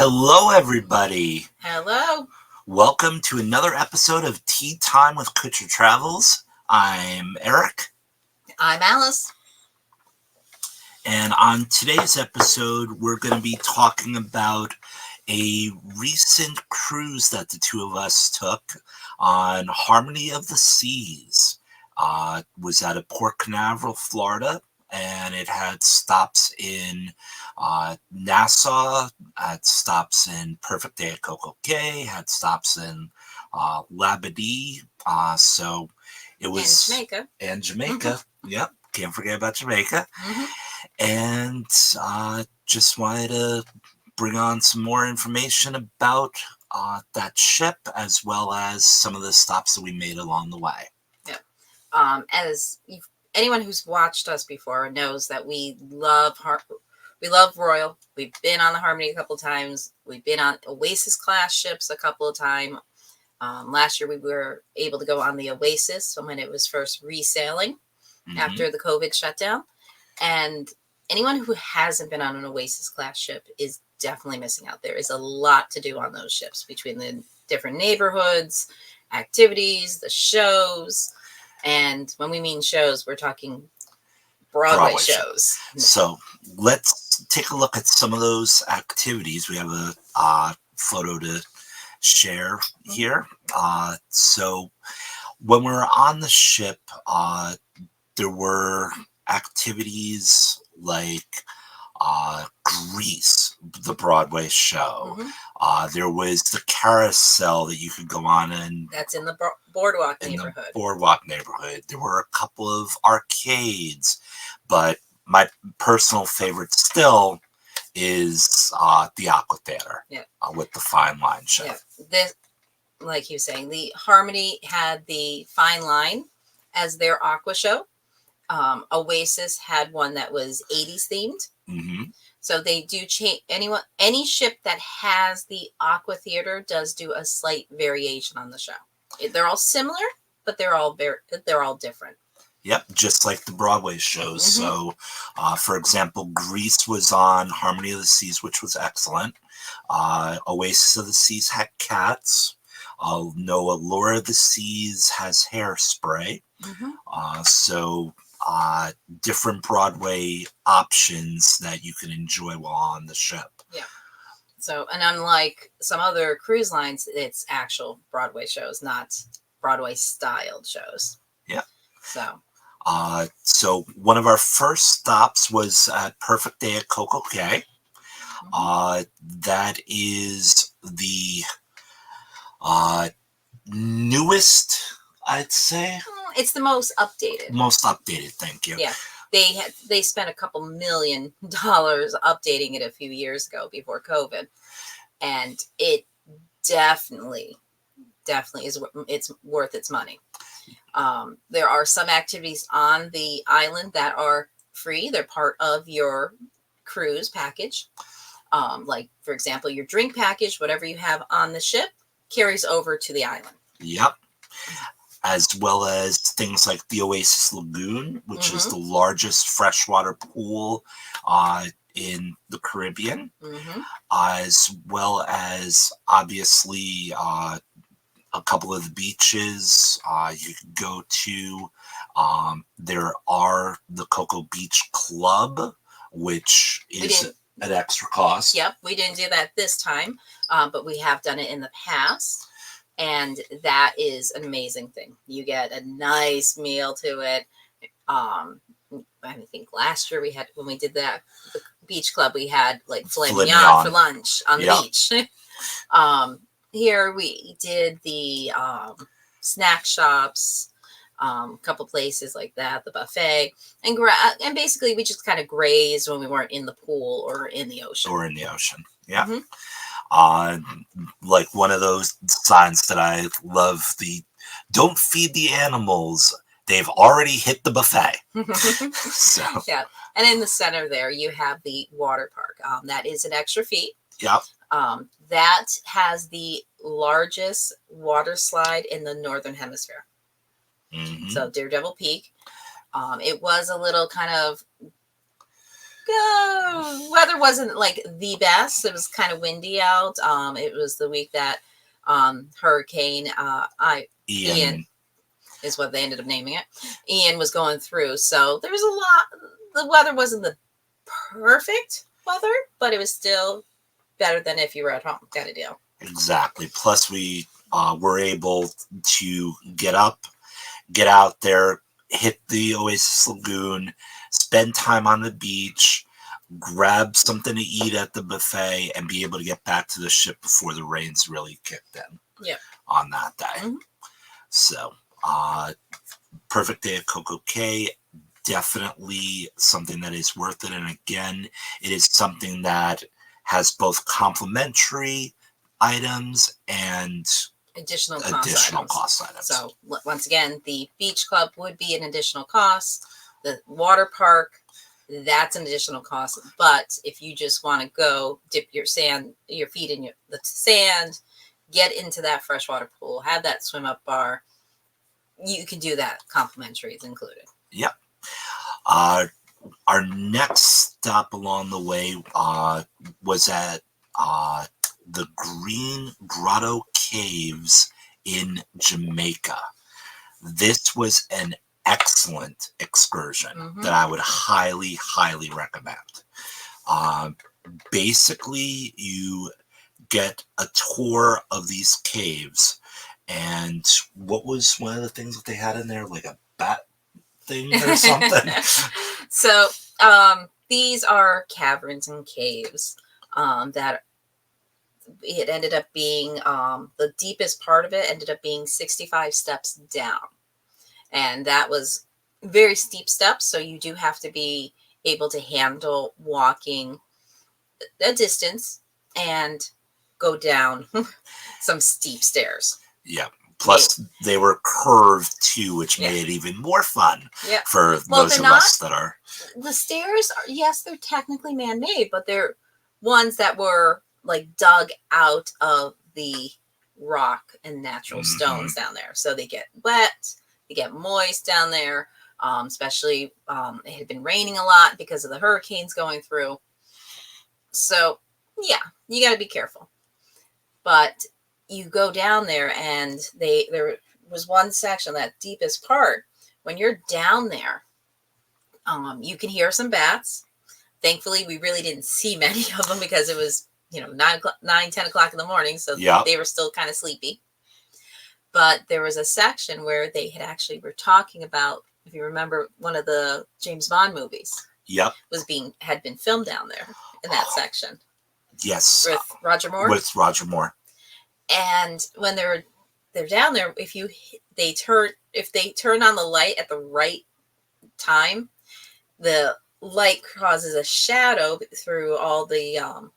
Hello, everybody. Hello. Welcome to another episode of Tea Time with Kutcher Travels. I'm Eric, I'm Alice. and on today's episode, we're going to be talking about a recent cruise that the two of us took on Harmony of the Seas. Was out of Port Canaveral, Florida, and it had stops in Nassau, had stops in Perfect Day at Coco Cay, had stops in Labadee. So it was Jamaica. and Jamaica. Yep, can't forget about Jamaica. Mm-hmm. And just wanted to bring on some more information about that ship, as well as some of the stops that we made along the way. Anyone who's watched us before knows that we love Royal. We've been on the Harmony a couple of times. We've been on Oasis class ships a couple of times. Last year we were able to go on the Oasis when it was first resailing after the COVID shutdown. And anyone who hasn't been on an Oasis class ship is definitely missing out. There is a lot to do on those ships between the different neighborhoods, activities, the shows. And when we mean shows, we're talking Broadway shows. So let's take a look at some of those activities. We have a photo to share here. So when we were on the ship, there were activities like Grease, the Broadway show. There was the carousel that you could go on, and that's in the boardwalk neighborhood. There were a couple of arcades, but my personal favorite still is the Aqua Theater, with the Fine Line show. This, like he was saying, the Harmony had the Fine Line as their Aqua show. Oasis had one that was 80s themed. So they do change. Any ship that has the Aqua Theater does do a slight variation on the show. They're all similar, but they're all different. Yep, just like the Broadway shows. So, for example, Grease was on Harmony of the Seas, which was excellent. Oasis of the Seas had Cats. No, Allure of the Seas has Hairspray. So different Broadway options that you can enjoy while on the ship. Yeah. So, and unlike some other cruise lines, it's actual Broadway shows, not Broadway styled shows. Yeah. So one of our first stops was at Perfect Day at Coco Cay. That is the newest, I'd say. It's the most updated. Thank you. Yeah. They spent a couple $1 million updating it a few years ago before COVID. And it definitely is, it's worth its money. There are some activities on the island that are free. They're part of your cruise package. Like, for example, your drink package, whatever you have on the ship, carries over to the island. Yep. As well as things like the Oasis Lagoon, which is the largest freshwater pool in the Caribbean, as well as obviously a couple of the beaches you can go to. There are the Cocoa Beach Club, which is an extra cost. Yep, we didn't do that this time, but we have done it in the past. And that is an amazing thing. You get a nice meal to it. I think last year when we did that, the beach club, we had like filet mignon for lunch on the beach. Here we did the snack shops, a couple places like that, the buffet, and basically we just kind of grazed when we weren't in the pool or in the ocean. Yeah. Like one of those signs that I love, the "Don't feed the animals, they've already hit the buffet." So yeah, and in the center there you have the water park. That is an extra fee. Yep. That has the largest water slide in the Northern Hemisphere. So Daredevil Peak. It was a little kind of Weather wasn't like the best. It was kind of windy out. It was the week that Hurricane Ian Ian. is what they ended up naming it. Ian was going through, so there was a lot. The weather wasn't the perfect weather, but it was still better than if you were at home, kind of deal. Exactly. Plus, we were able to get up, get out there, hit the Oasis Lagoon, spend time on the beach, grab something to eat at the buffet, and be able to get back to the ship before the rains really kicked in. Yeah. On that day. So, perfect day at Coco Cay. Definitely something that is worth it. And again, it is something that has both complimentary items and additional cost items. So once again, the beach club would be an additional cost. The water park, that's an additional cost. But if you just want to go dip your feet in the sand, get into that freshwater pool, have that swim up bar, you can do that. Complimentary is included. Yep. Our next stop along the way was at the Green Grotto Caves in Jamaica. This was an excellent excursion that I would highly, highly recommend. Basically, you get a tour of these caves, and what was one of the things that they had in there, like a bat thing or something? So these are caverns and caves that it ended up being the deepest part of it ended up being 65 steps down, and that was very steep steps, so you do have to be able to handle walking a distance and go down some steep stairs. Yeah. Plus, they were curved too, which made it even more fun for those of us that are. The stairs are, yes, they're technically man-made, but they're ones that were like dug out of the rock and natural stones down there. So they get wet, they get moist down there, especially it had been raining a lot because of the hurricanes going through. So, yeah, you got to be careful. But you go down there, and there was one section, that deepest part, when you're down there, you can hear some bats. Thankfully, we really didn't see many of them because it was, 9, 10 o'clock in the morning, so they were still kind of sleepy. But there was a section where they were talking about, if you remember, one of the James Bond movies. Yep. Had been filmed down there in that section. Yes. With Roger Moore. With Roger Moore. And when they're down there, if they turn on the light at the right time, the light causes a shadow through all the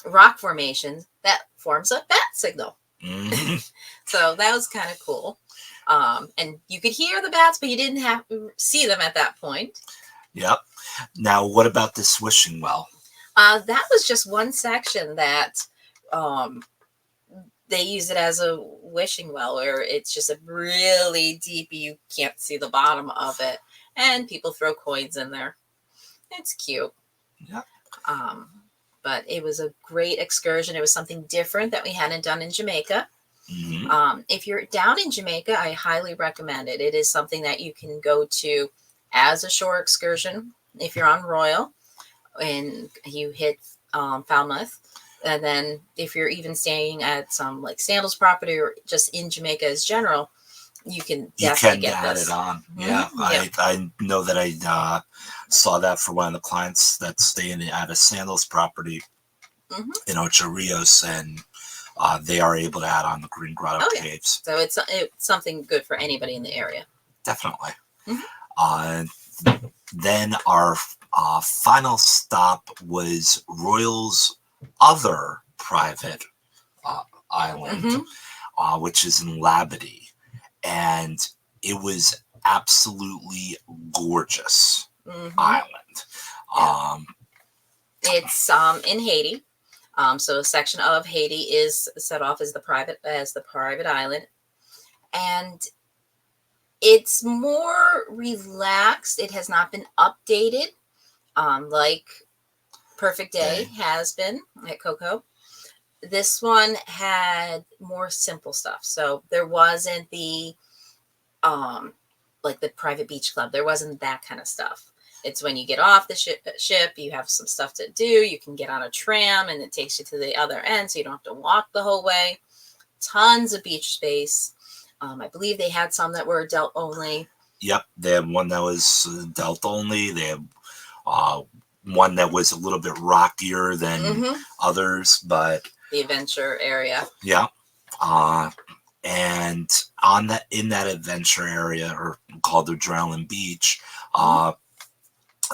rock formations that forms a bat signal. So that was kind of cool. And you could hear the bats, but you didn't have to see them at that point. Yep. Now, what about this wishing well? That was just one section that they use it as a wishing well, where it's just a really deep, you can't see the bottom of it, and people throw coins in there. It's cute. Yeah. But it was a great excursion. It was something different that we hadn't done in Jamaica. If you're down in Jamaica, I highly recommend it. It is something that you can go to as a shore excursion if you're on Royal and you hit Falmouth. And then if you're even staying at some like Sandals property or just in Jamaica as general, you can definitely get add it on. Yeah. I know that I saw that for one of the clients that's staying at a Sandals property in Ocho Rios, and they are able to add on the Green Grotto Caves. So it's something good for anybody in the area. Definitely. Then our final stop was Royal's other private island, which is in Labadee. And it was absolutely gorgeous island. It's in Haiti. So a section of Haiti is set off as the private island. And it's more relaxed. It has not been updated Like Perfect Day has been at Coco. This one had more simple stuff. So there wasn't the like the private beach club. There wasn't that kind of stuff. It's when you get off the ship, you have some stuff to do. You can get on a tram and it takes you to the other end, so you don't have to walk the whole way. Tons of beach space. I believe they had some that were adult only. Yep, they had one that was adult only. They had one that was a little bit rockier than others, but the adventure area. Yeah. And in that adventure area, or called Adrenaline Beach,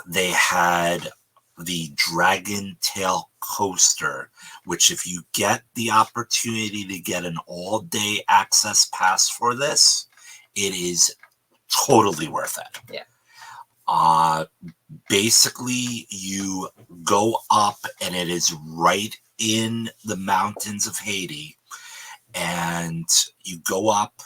they had the Dragon Tail coaster, which if you get the opportunity to get an all-day access pass for this, it is totally worth it. Yeah. Basically, you go up and it is right in the mountains of Haiti, and you go up,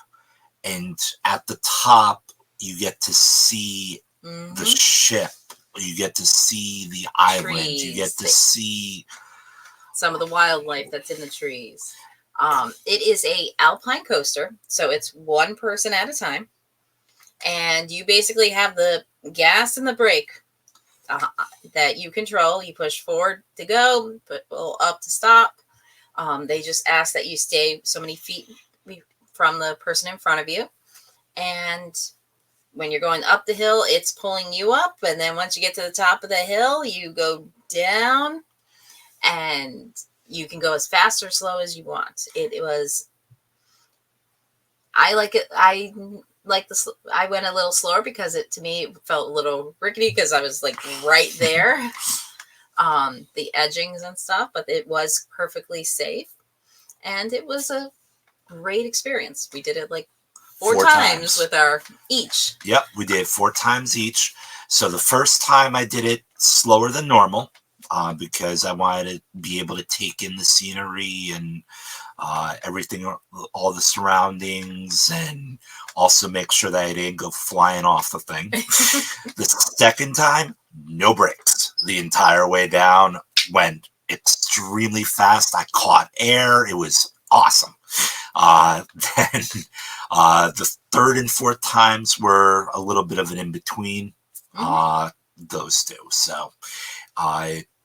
and at the top you get to see the ship, you get to see the island, you get to see some of the wildlife that's in the trees. It is a alpine coaster, so it's one person at a time, and you basically have the gas and the brake that you control. You push forward to go, put up to stop. They just ask that you stay so many feet from the person in front of you, and when you're going up the hill, it's pulling you up, and then once you get to the top of the hill, you go down, and you can go as fast or slow as you want. I like it. I went a little slower because to me it felt a little rickety because I was like right there, the edgings and stuff, but it was perfectly safe, and it was a great experience. We did it like four times with our each. Yep, we did 4 times each. So the first time I did it slower than normal, because I wanted to be able to take in the scenery and everything, all the surroundings, and also make sure that I didn't go flying off the thing. The second time, no brakes. The entire way down, went extremely fast. I caught air. It was awesome. Then the third and fourth times were a little bit of an in-between, those two. So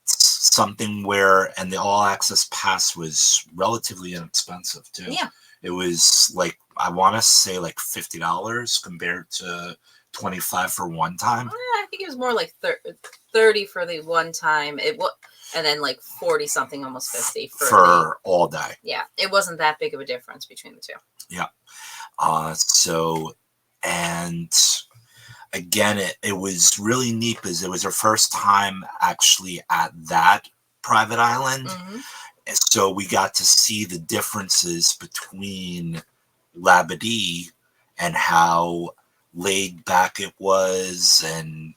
something where, and the all-access pass was relatively inexpensive too. Yeah. It was like, I want to say like $50 compared to $25 for one time. I think it was more like 30 for the one time. And then like 40 something, almost 50 for all day. Yeah, it wasn't that big of a difference between the two. Yeah. So, and again, it was really neat because it was our first time actually at that private island. So we got to see the differences between Labadee and how laid back it was, and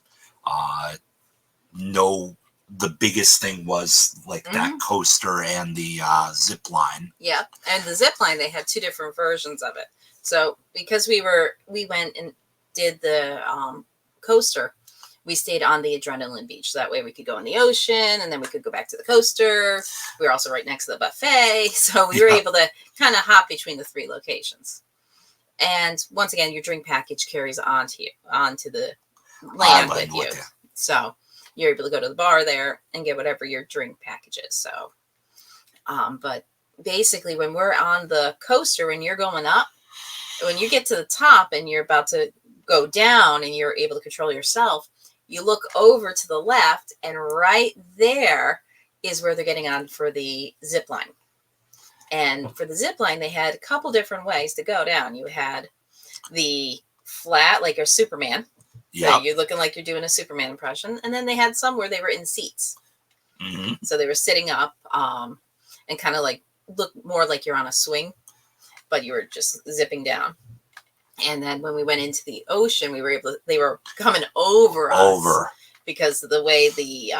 the biggest thing was like that coaster and the zip line. Yeah, and the zip line, they had 2 different versions of it. So because we went and did the coaster, we stayed on the Adrenaline Beach. So that way we could go in the ocean, and then we could go back to the coaster. We were also right next to the buffet, so we were able to kind of hop between the 3 locations. And once again, your drink package carries onto the land with you. So you're able to go to the bar there and get whatever your drink package is. So, but basically when we're on the coaster, when you're going up, when you get to the top and you're about to go down and you're able to control yourself, you look over to the left, and right there is where they're getting on for the zip line. And for the zip line, they had a couple different ways to go down. You had the flat, like a Superman. Yeah, so you're looking like you're doing a Superman impression. And then they had some where they were in seats. So they were sitting up and kind of like look more like you're on a swing, but you were just zipping down. And then when we went into the ocean, they were coming over us because of the way the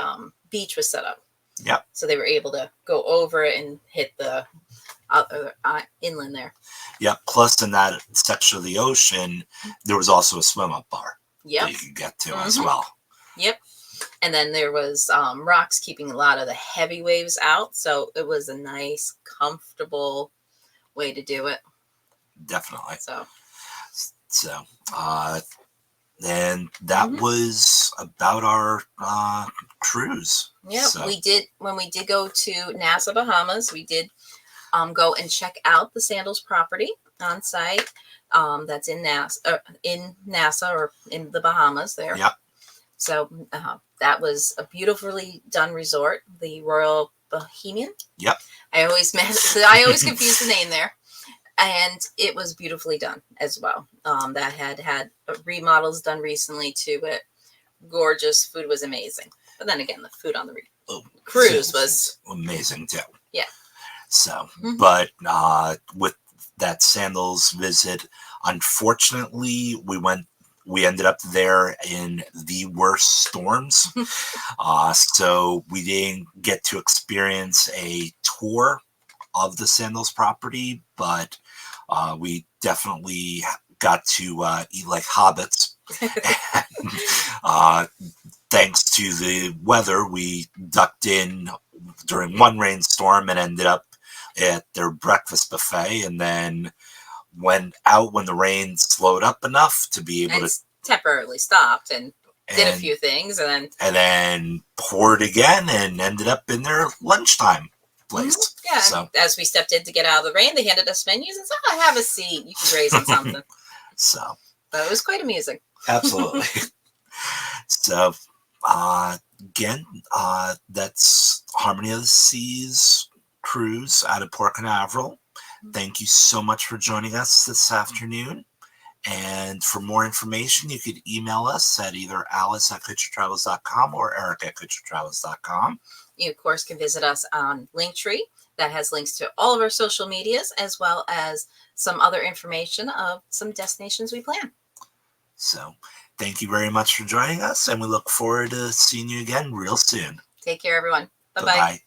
beach was set up. Yep. So they were able to go over it and hit the inland there. Yeah. Plus, in that section of the ocean, there was also a swim up bar. Yep. That you could get to as well. Yep. And then there was rocks keeping a lot of the heavy waves out. So it was a nice, comfortable way to do it. Definitely. So, And that was about our cruise. yeah, we did, when we did go to Nassau, Bahamas, we did go and check out the Sandals property on site. That's in Nassau or in the Bahamas there. Yep. So that was a beautifully done resort, the Royal Bohemian. Yep. I always confuse the name there. And it was beautifully done as well. That had remodels done recently to it. Gorgeous. Food was amazing. But then again, the food on the cruise was amazing too. Yeah. So, but with that Sandals visit, unfortunately, we ended up there in the worst storms. So we didn't get to experience a tour of the Sandals property, but we definitely got to eat like hobbits. And, thanks to the weather, we ducked in during one rainstorm and ended up at their breakfast buffet, and then went out when the rain slowed up enough to be able to temporarily stopped and did a few things, and then poured again and ended up in their lunchtime place. Yeah. So as we stepped in to get out of the rain, they handed us menus and said, "Oh, have a seat. You can graze on something." But it was quite amusing. Absolutely. So again, that's Harmony of the Seas cruise out of Port Canaveral. Thank you so much for joining us this afternoon. And for more information, you could email us at either alice@kutchertravels.com or eric@kutchertravels.com. You, of course, can visit us on Linktree. That has links to all of our social medias, as well as some other information of some destinations we plan. So thank you very much for joining us, and we look forward to seeing you again real soon. Take care, everyone. Bye-bye. Bye-bye.